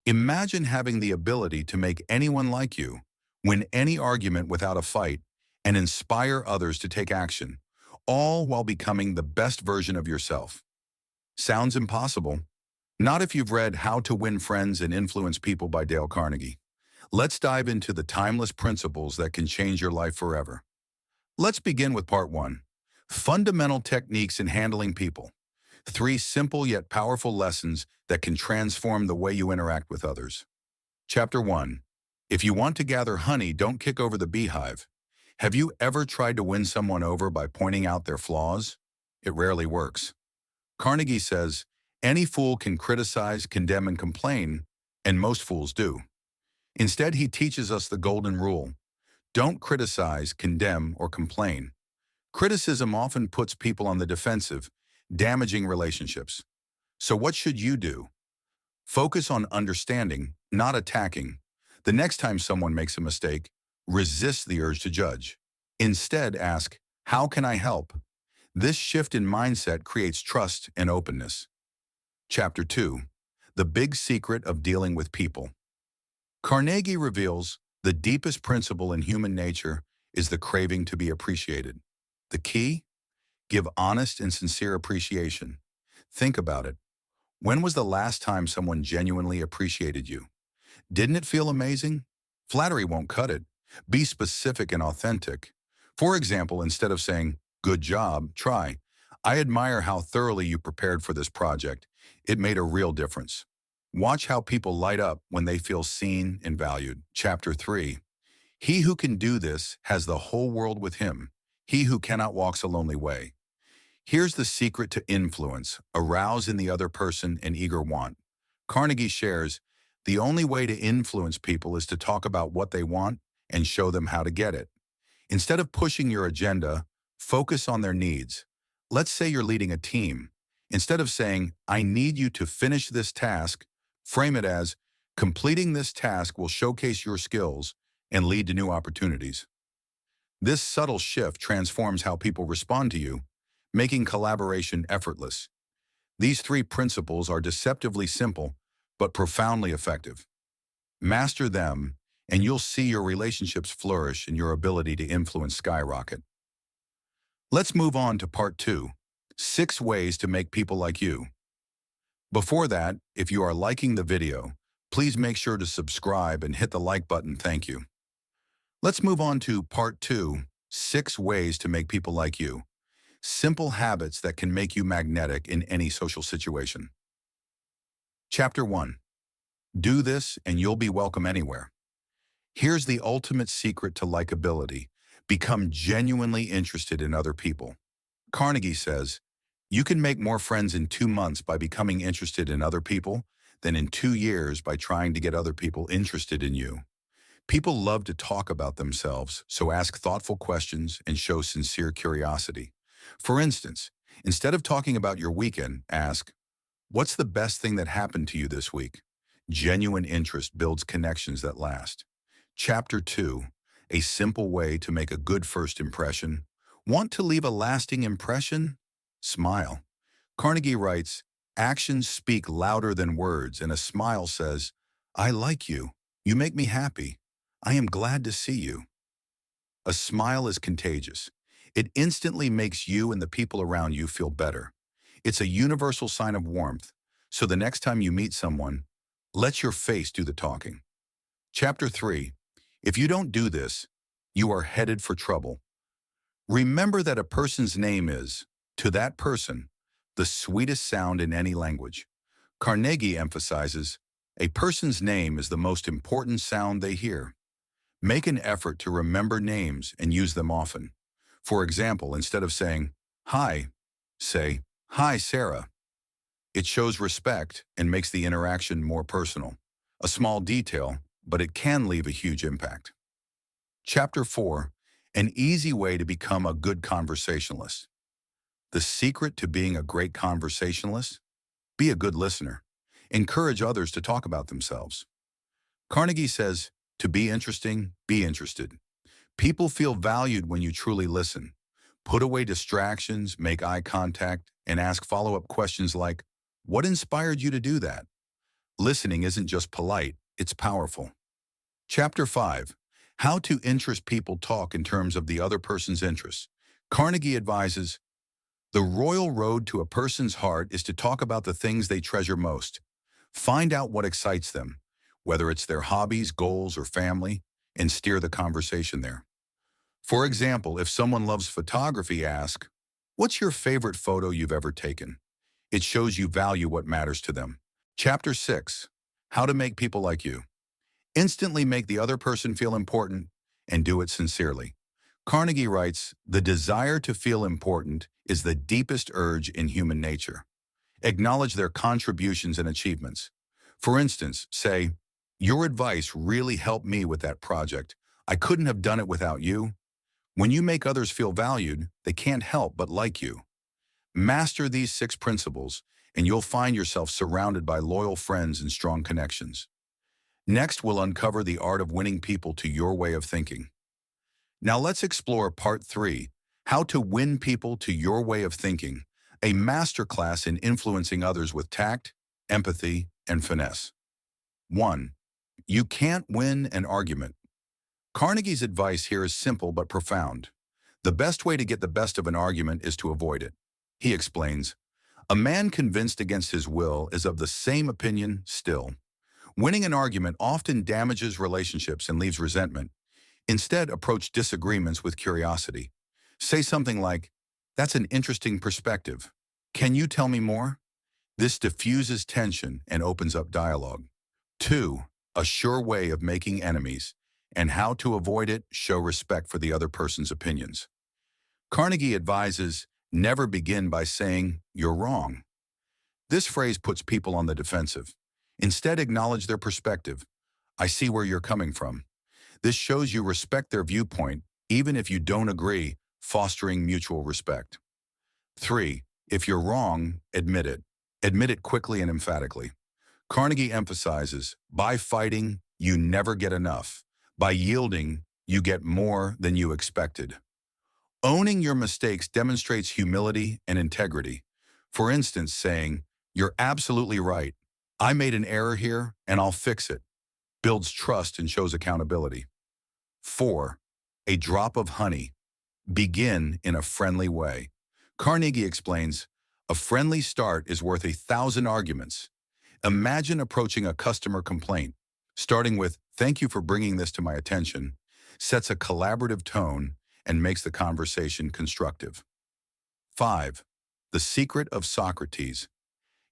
Imagine having the ability to make anyone like you, win any argument without a fight, and inspire others to take action, all while becoming the best version of yourself. Sounds impossible? Not if you've read How to Win Friends and Influence People by Dale Carnegie. Let's dive into the timeless principles that can change your life forever. Let's begin with part one. Fundamental techniques in handling people. Three simple yet powerful lessons that can transform the way you interact with others. Chapter one. If you want to gather honey, don't kick over the beehive. Have you ever tried to win someone over by pointing out their flaws? It rarely works. Carnegie says, any fool can criticize, condemn, and complain, and most fools do. Instead, he teaches us the golden rule. Don't criticize, condemn, or complain. Criticism often puts people on the defensive, damaging relationships. So what should you do? Focus on understanding, not attacking. The next time someone makes a mistake, resist the urge to judge. Instead, ask, how can I help? This shift in mindset creates trust and openness. Chapter 2. The Big Secret of Dealing with People. Carnegie reveals the deepest principle in human nature is the craving to be appreciated. The key? Give honest and sincere appreciation. Think about it. When was the last time someone genuinely appreciated you? Didn't it feel amazing? Flattery won't cut it. Be specific and authentic. For example, instead of saying, good job, try, I admire how thoroughly you prepared for this project. It made a real difference. Watch how people light up when they feel seen and valued. Chapter 3. He who can do this has the whole world with him. He who cannot walks a lonely way. Here's the secret to influence, arouse in the other person an eager want. Carnegie shares, the only way to influence people is to talk about what they want and show them how to get it. Instead of pushing your agenda, focus on their needs. Let's say you're leading a team. Instead of saying, I need you to finish this task, frame it as, completing this task will showcase your skills and lead to new opportunities. This subtle shift transforms how people respond to you, making collaboration effortless. These three principles are deceptively simple, but profoundly effective. Master them, and you'll see your relationships flourish and your ability to influence skyrocket. Let's move on to part 2, 6 ways to make people like you. Before that, if you are liking the video, please make sure to subscribe and hit the like button. Thank you. Let's move on to part 2, 6 ways to make people like you. Simple habits that can make you magnetic in any social situation. Chapter 1. Do this and you'll be welcome anywhere. Here's the ultimate secret to likability. Become genuinely interested in other people. Carnegie says, you can make more friends in 2 months by becoming interested in other people than in 2 years by trying to get other people interested in you. People love to talk about themselves, so ask thoughtful questions and show sincere curiosity. For instance, instead of talking about your weekend, ask, what's the best thing that happened to you this week? Genuine interest builds connections that last. Chapter 2. A simple way to make a good first impression. Want to leave a lasting impression? Smile. Carnegie writes, actions speak louder than words, and a smile says, I like you. You make me happy. I am glad to see you. A smile is contagious. It instantly makes you and the people around you feel better. It's a universal sign of warmth, so the next time you meet someone, let your face do the talking. Chapter 3. If you don't do this, you are headed for trouble. Remember that a person's name is, to that person, the sweetest sound in any language. Carnegie emphasizes, a person's name is the most important sound they hear. Make an effort to remember names and use them often. For example, instead of saying, hi, say, hi, Sarah. It shows respect and makes the interaction more personal. A small detail, but it can leave a huge impact. Chapter 4. An easy way to become a good conversationalist. The secret to being a great conversationalist? Be a good listener. Encourage others to talk about themselves. Carnegie says, to be interesting, be interested. People feel valued when you truly listen. Put away distractions, make eye contact, and ask follow-up questions like, what inspired you to do that? Listening isn't just polite, it's powerful. Chapter 5. How to interest people talk in terms of the other person's interests. Carnegie advises, the royal road to a person's heart is to talk about the things they treasure most. Find out what excites them, whether it's their hobbies, goals, or family, and steer the conversation there. For example, if someone loves photography, ask, what's your favorite photo you've ever taken? It shows you value what matters to them. Chapter 6. How to make people like you. Instantly make the other person feel important and do it sincerely. Carnegie writes, the desire to feel important is the deepest urge in human nature. Acknowledge their contributions and achievements. For instance, say, your advice really helped me with that project. I couldn't have done it without you. When you make others feel valued, they can't help but like you. Master these 6 principles, and you'll find yourself surrounded by loyal friends and strong connections. Next, we'll uncover the art of winning people to your way of thinking. Now let's explore Part 3, How to Win People to Your Way of Thinking, a masterclass in influencing others with tact, empathy, and finesse. 1. You can't win an argument. Carnegie's advice here is simple but profound. The best way to get the best of an argument is to avoid it. He explains, a man convinced against his will is of the same opinion still. Winning an argument often damages relationships and leaves resentment. Instead, approach disagreements with curiosity. Say something like, that's an interesting perspective. Can you tell me more? This diffuses tension and opens up dialogue. 2. A sure way of making enemies, and how to avoid it, show respect for the other person's opinions. Carnegie advises, never begin by saying, you're wrong. This phrase puts people on the defensive. Instead, acknowledge their perspective. I see where you're coming from. This shows you respect their viewpoint, even if you don't agree, fostering mutual respect. 3. If you're wrong, admit it. Admit it quickly and emphatically. Carnegie emphasizes, by fighting, you never get enough. By yielding, you get more than you expected. Owning your mistakes demonstrates humility and integrity. For instance, saying, you're absolutely right. I made an error here, and I'll fix it. Builds trust and shows accountability. 4. A drop of honey. Begin in a friendly way. Carnegie explains, a friendly start is worth 1,000 arguments. Imagine approaching a customer complaint. Starting with, thank you for bringing this to my attention, sets a collaborative tone and makes the conversation constructive. 5. The secret of Socrates.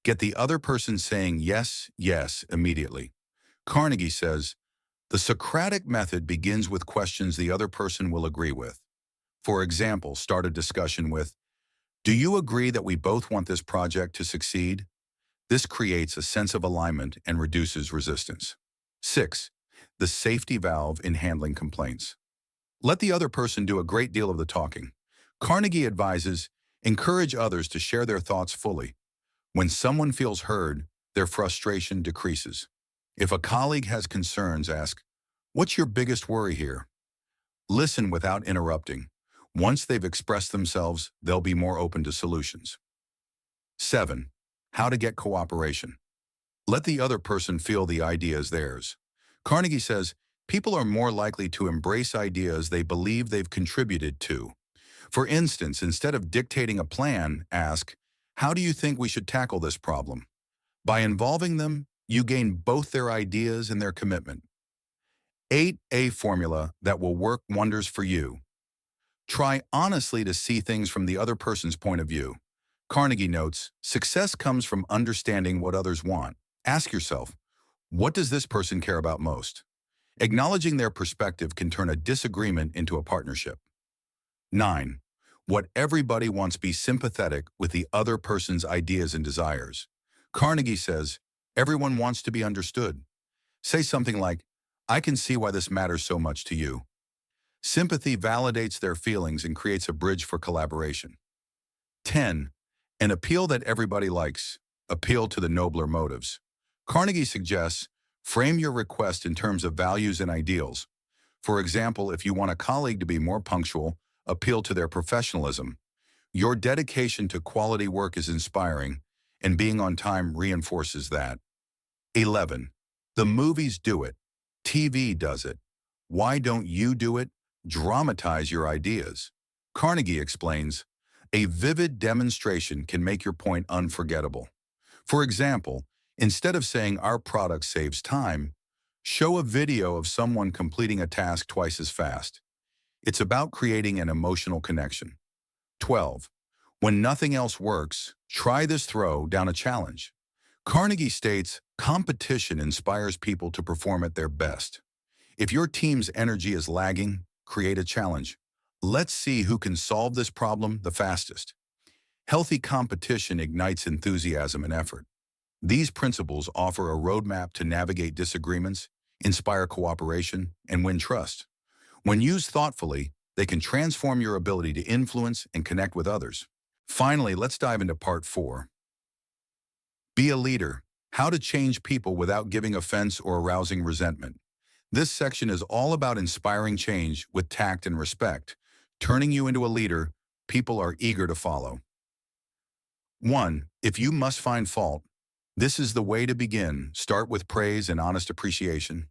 Get the other person saying yes, yes immediately. Carnegie says, the Socratic method begins with questions the other person will agree with. For example, start a discussion with, do you agree that we both want this project to succeed? This creates a sense of alignment and reduces resistance. 6. The safety valve in handling complaints. Let the other person do a great deal of the talking. Carnegie advises, encourage others to share their thoughts fully. When someone feels heard, their frustration decreases. If a colleague has concerns, ask, what's your biggest worry here? Listen without interrupting. Once they've expressed themselves, they'll be more open to solutions. 7. How to get cooperation. Let the other person feel the idea is theirs. Carnegie says, people are more likely to embrace ideas they believe they've contributed to. For instance, instead of dictating a plan, ask, how do you think we should tackle this problem? By involving them, you gain both their ideas and their commitment. 8. A formula that will work wonders for you. Try honestly to see things from the other person's point of view. Carnegie notes, success comes from understanding what others want. Ask yourself, what does this person care about most? Acknowledging their perspective can turn a disagreement into a partnership. 9. What everybody wants, be sympathetic with the other person's ideas and desires. Carnegie says, everyone wants to be understood. Say something like, I can see why this matters so much to you. Sympathy validates their feelings and creates a bridge for collaboration. 10. An appeal that everybody likes. Appeal to the nobler motives. Carnegie suggests, frame your request in terms of values and ideals. For example, if you want a colleague to be more punctual, appeal to their professionalism. Your dedication to quality work is inspiring, and being on time reinforces that. 11. The movies do it. TV does it. Why don't you do it? Dramatize your ideas. Carnegie explains, a vivid demonstration can make your point unforgettable. For example, instead of saying our product saves time, show a video of someone completing a task twice as fast. It's about creating an emotional connection. 12. When nothing else works, try this throw down a challenge. Carnegie states, competition inspires people to perform at their best. If your team's energy is lagging, create a challenge. Let's see who can solve this problem the fastest. Healthy competition ignites enthusiasm and effort. These principles offer a roadmap to navigate disagreements, inspire cooperation, and win trust. When used thoughtfully, they can transform your ability to influence and connect with others. Finally, let's dive into part 4. Be a leader. How to change people without giving offense or arousing resentment. This section is all about inspiring change with tact and respect, turning you into a leader people are eager to follow. 1. If you must find fault, this is the way to begin. Start with praise and honest appreciation.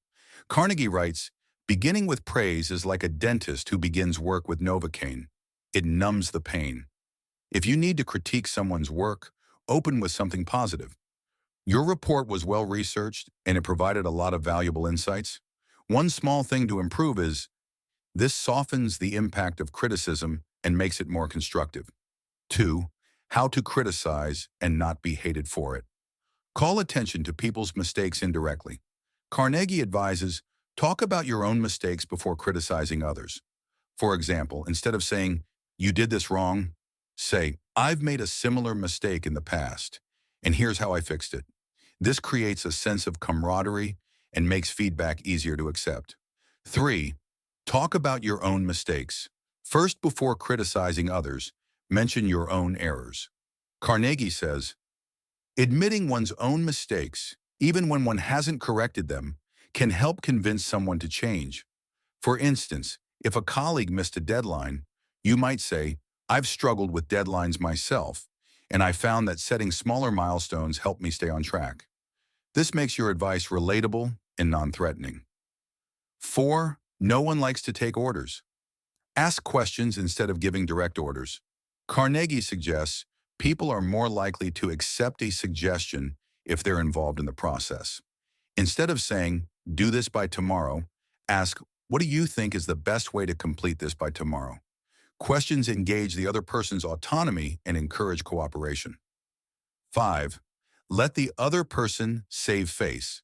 Carnegie writes, beginning with praise is like a dentist who begins work with Novocaine. It numbs the pain. If you need to critique someone's work, open with something positive. Your report was well researched and it provided a lot of valuable insights. One small thing to improve is, this softens the impact of criticism and makes it more constructive. 2. How to criticize and not be hated for it. Call attention to people's mistakes indirectly. Carnegie advises, talk about your own mistakes before criticizing others. For example, instead of saying, you did this wrong, say, I've made a similar mistake in the past, and here's how I fixed it. This creates a sense of camaraderie and makes feedback easier to accept. 3. Talk about your own mistakes. First, before criticizing others, mention your own errors. Carnegie says, admitting one's own mistakes, even when one hasn't corrected them, can help convince someone to change. For instance, if a colleague missed a deadline, you might say, I've struggled with deadlines myself, and I found that setting smaller milestones helped me stay on track. This makes your advice relatable and non-threatening. 4. No one likes to take orders. Ask questions instead of giving direct orders. Carnegie suggests people are more likely to accept a suggestion if they're involved in the process. Instead of saying, do this by tomorrow, ask, what do you think is the best way to complete this by tomorrow? Questions engage the other person's autonomy and encourage cooperation. 5. Let the other person save face.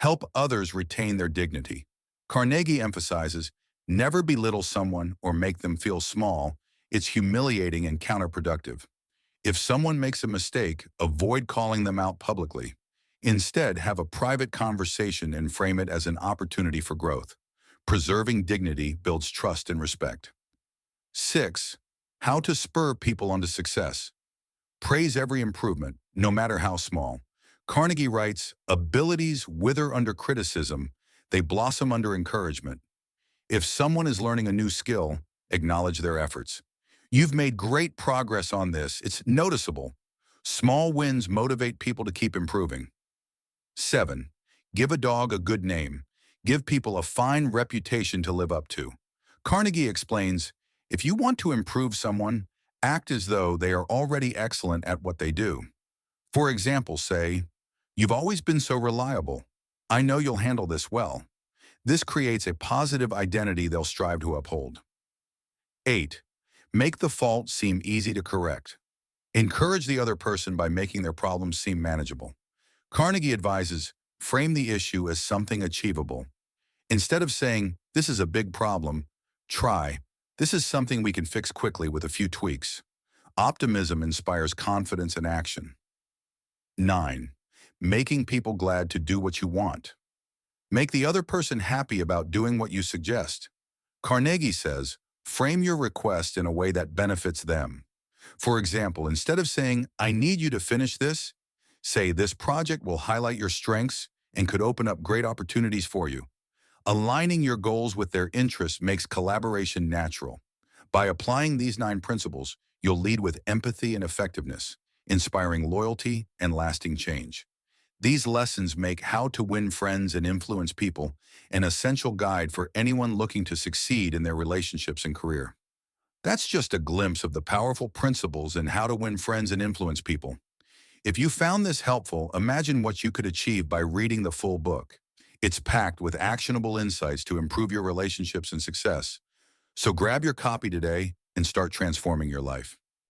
Help others retain their dignity. Carnegie emphasizes, never belittle someone or make them feel small. It's humiliating and counterproductive. If someone makes a mistake, avoid calling them out publicly. Instead, have a private conversation and frame it as an opportunity for growth. Preserving dignity builds trust and respect. 6. How to spur people onto success. Praise every improvement, no matter how small. Carnegie writes, abilities wither under criticism, they blossom under encouragement. If someone is learning a new skill, acknowledge their efforts. You've made great progress on this. It's noticeable. Small wins motivate people to keep improving. 7. Give a dog a good name. Give people a fine reputation to live up to. Carnegie explains, if you want to improve someone, act as though they are already excellent at what they do. For example, say, you've always been so reliable. I know you'll handle this well. This creates a positive identity they'll strive to uphold. 8. Make the fault seem easy to correct. Encourage the other person by making their problems seem manageable. Carnegie advises, frame the issue as something achievable. Instead of saying, this is a big problem, try, this is something we can fix quickly with a few tweaks. Optimism inspires confidence and action. 9. Making people glad to do what you want. Make the other person happy about doing what you suggest. Carnegie says, frame your request in a way that benefits them. For example, instead of saying, I need you to finish this, say this project will highlight your strengths and could open up great opportunities for you. Aligning your goals with their interests makes collaboration natural. By applying these 9 principles, you'll lead with empathy and effectiveness, inspiring loyalty and lasting change. These lessons make How to Win Friends and Influence People an essential guide for anyone looking to succeed in their relationships and career. That's just a glimpse of the powerful principles in How to Win Friends and Influence People. If you found this helpful, imagine what you could achieve by reading the full book. It's packed with actionable insights to improve your relationships and success. So grab your copy today and start transforming your life.